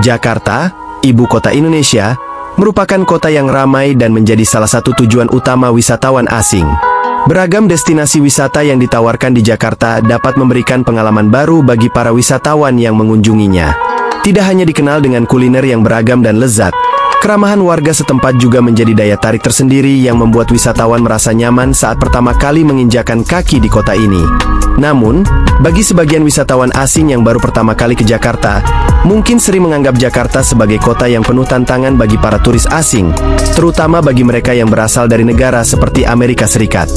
Jakarta, ibu kota Indonesia, merupakan kota yang ramai dan menjadi salah satu tujuan utama wisatawan asing. Beragam destinasi wisata yang ditawarkan di Jakarta dapat memberikan pengalaman baru bagi para wisatawan yang mengunjunginya. Tidak hanya dikenal dengan kuliner yang beragam dan lezat, keramahan warga setempat juga menjadi daya tarik tersendiri yang membuat wisatawan merasa nyaman saat pertama kali menginjakan kaki di kota ini. Namun, bagi sebagian wisatawan asing yang baru pertama kali ke Jakarta, mungkin sering menganggap Jakarta sebagai kota yang penuh tantangan bagi para turis asing, terutama bagi mereka yang berasal dari negara seperti Amerika Serikat.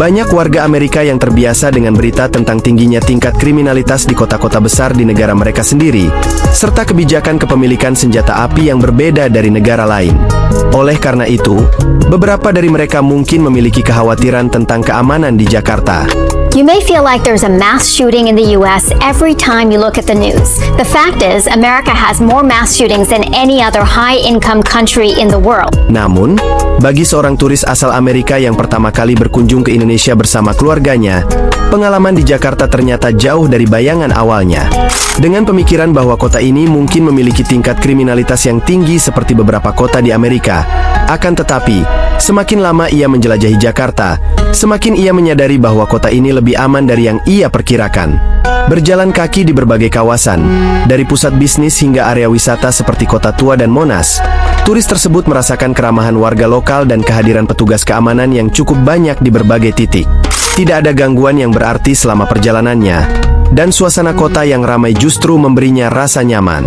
Banyak warga Amerika yang terbiasa dengan berita tentang tingginya tingkat kriminalitas di kota-kota besar di negara mereka sendiri, serta kebijakan kepemilikan senjata api yang berbeda dari negara lain. Oleh karena itu, beberapa dari mereka mungkin memiliki kekhawatiran tentang keamanan di Jakarta. You may feel like there's a mass shooting in the US every time you look at the news. The fact is, America has more mass shootings than any other high-income country in the world. Namun, bagi seorang turis asal Amerika yang pertama kali berkunjung ke Indonesia bersama keluarganya, pengalaman di Jakarta ternyata jauh dari bayangan awalnya. Dengan pemikiran bahwa kota ini mungkin memiliki tingkat kriminalitas yang tinggi seperti beberapa kota di Amerika, akan tetapi, semakin lama ia menjelajahi Jakarta, semakin ia menyadari bahwa kota ini lebih aman dari yang ia perkirakan. Berjalan kaki di berbagai kawasan, dari pusat bisnis hingga area wisata seperti Kota Tua dan Monas, turis tersebut merasakan keramahan warga lokal dan kehadiran petugas keamanan yang cukup banyak di berbagai titik. Tidak ada gangguan yang berarti selama perjalanannya, dan suasana kota yang ramai justru memberinya rasa nyaman.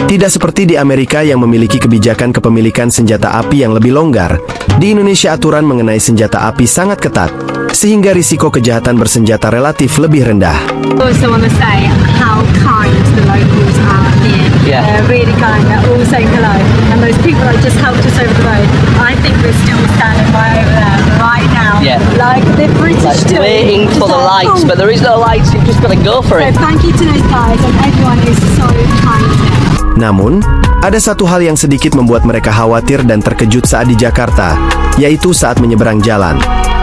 Tidak seperti di Amerika yang memiliki kebijakan kepemilikan senjata api yang lebih longgar, di Indonesia aturan mengenai senjata api sangat ketat, sehingga risiko kejahatan bersenjata relatif lebih rendah. Also want to say how kind the locals are here. Yeah. They're really kind. They're all saying hello. And those people that just helped us over the road, I think we're still standing right over there right now. Yeah. Like the British Like do. waiting for Just the like, lights, boom. but there is no lights, you've just got to go for So it. thank you to those guys and everyone is so kind here. Namun, ada satu hal yang sedikit membuat mereka khawatir dan terkejut saat di Jakarta, yaitu saat menyeberang jalan.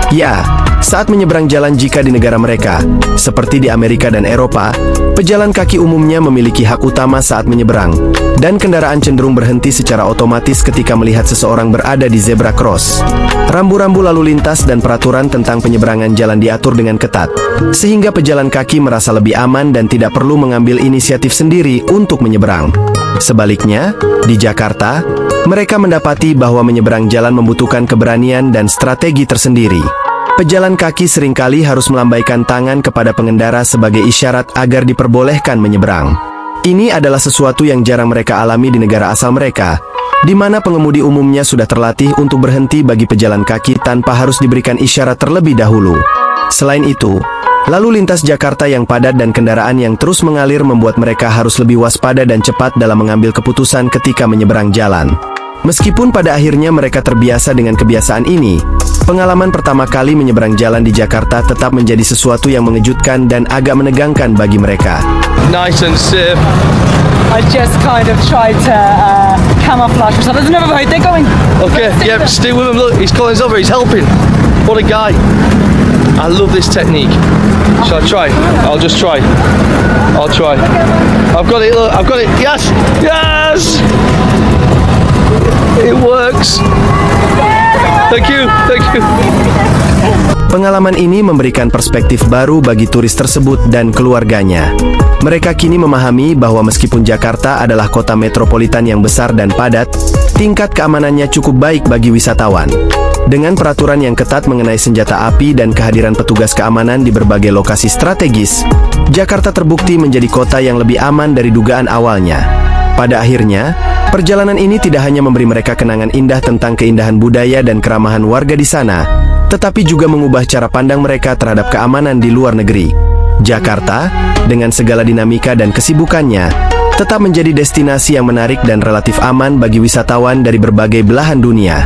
Ya, saat menyeberang jalan jika di negara mereka, seperti di Amerika dan Eropa, pejalan kaki umumnya memiliki hak utama saat menyeberang, dan kendaraan cenderung berhenti secara otomatis ketika melihat seseorang berada di zebra cross. Rambu-rambu lalu lintas dan peraturan tentang penyeberangan jalan diatur dengan ketat, sehingga pejalan kaki merasa lebih aman dan tidak perlu mengambil inisiatif sendiri untuk menyeberang. Sebaliknya, di Jakarta, mereka mendapati bahwa menyeberang jalan membutuhkan keberanian dan strategi tersendiri. Pejalan kaki seringkali harus melambaikan tangan kepada pengendara sebagai isyarat agar diperbolehkan menyeberang. Ini adalah sesuatu yang jarang mereka alami di negara asal mereka, di mana pengemudi umumnya sudah terlatih untuk berhenti bagi pejalan kaki tanpa harus diberikan isyarat terlebih dahulu. Selain itu, lalu lintas Jakarta yang padat dan kendaraan yang terus mengalir membuat mereka harus lebih waspada dan cepat dalam mengambil keputusan ketika menyeberang jalan. Meskipun pada akhirnya mereka terbiasa dengan kebiasaan ini, pengalaman pertama kali menyeberang jalan di Jakarta tetap menjadi sesuatu yang mengejutkan dan agak menegangkan bagi mereka. Nice and safe. I just kind of tried to camouflage myself. There's another road, they're going. Okay, yeah, stay with him. Look, he's calling us over, he's helping. What a guy. I love this technique. Shall I try? I'll just try. I'll try. I've got it, look, I've got it. Yes! Yes! It works. Thank you, thank you. Pengalaman ini memberikan perspektif baru bagi turis tersebut dan keluarganya. Mereka kini memahami bahwa meskipun Jakarta adalah kota metropolitan yang besar dan padat, tingkat keamanannya cukup baik bagi wisatawan. Dengan peraturan yang ketat mengenai senjata api dan kehadiran petugas keamanan di berbagai lokasi strategis, Jakarta terbukti menjadi kota yang lebih aman dari dugaan awalnya. Pada akhirnya, perjalanan ini tidak hanya memberi mereka kenangan indah tentang keindahan budaya dan keramahan warga di sana, tetapi juga mengubah cara pandang mereka terhadap keamanan di luar negeri. Jakarta, dengan segala dinamika dan kesibukannya, tetap menjadi destinasi yang menarik dan relatif aman bagi wisatawan dari berbagai belahan dunia.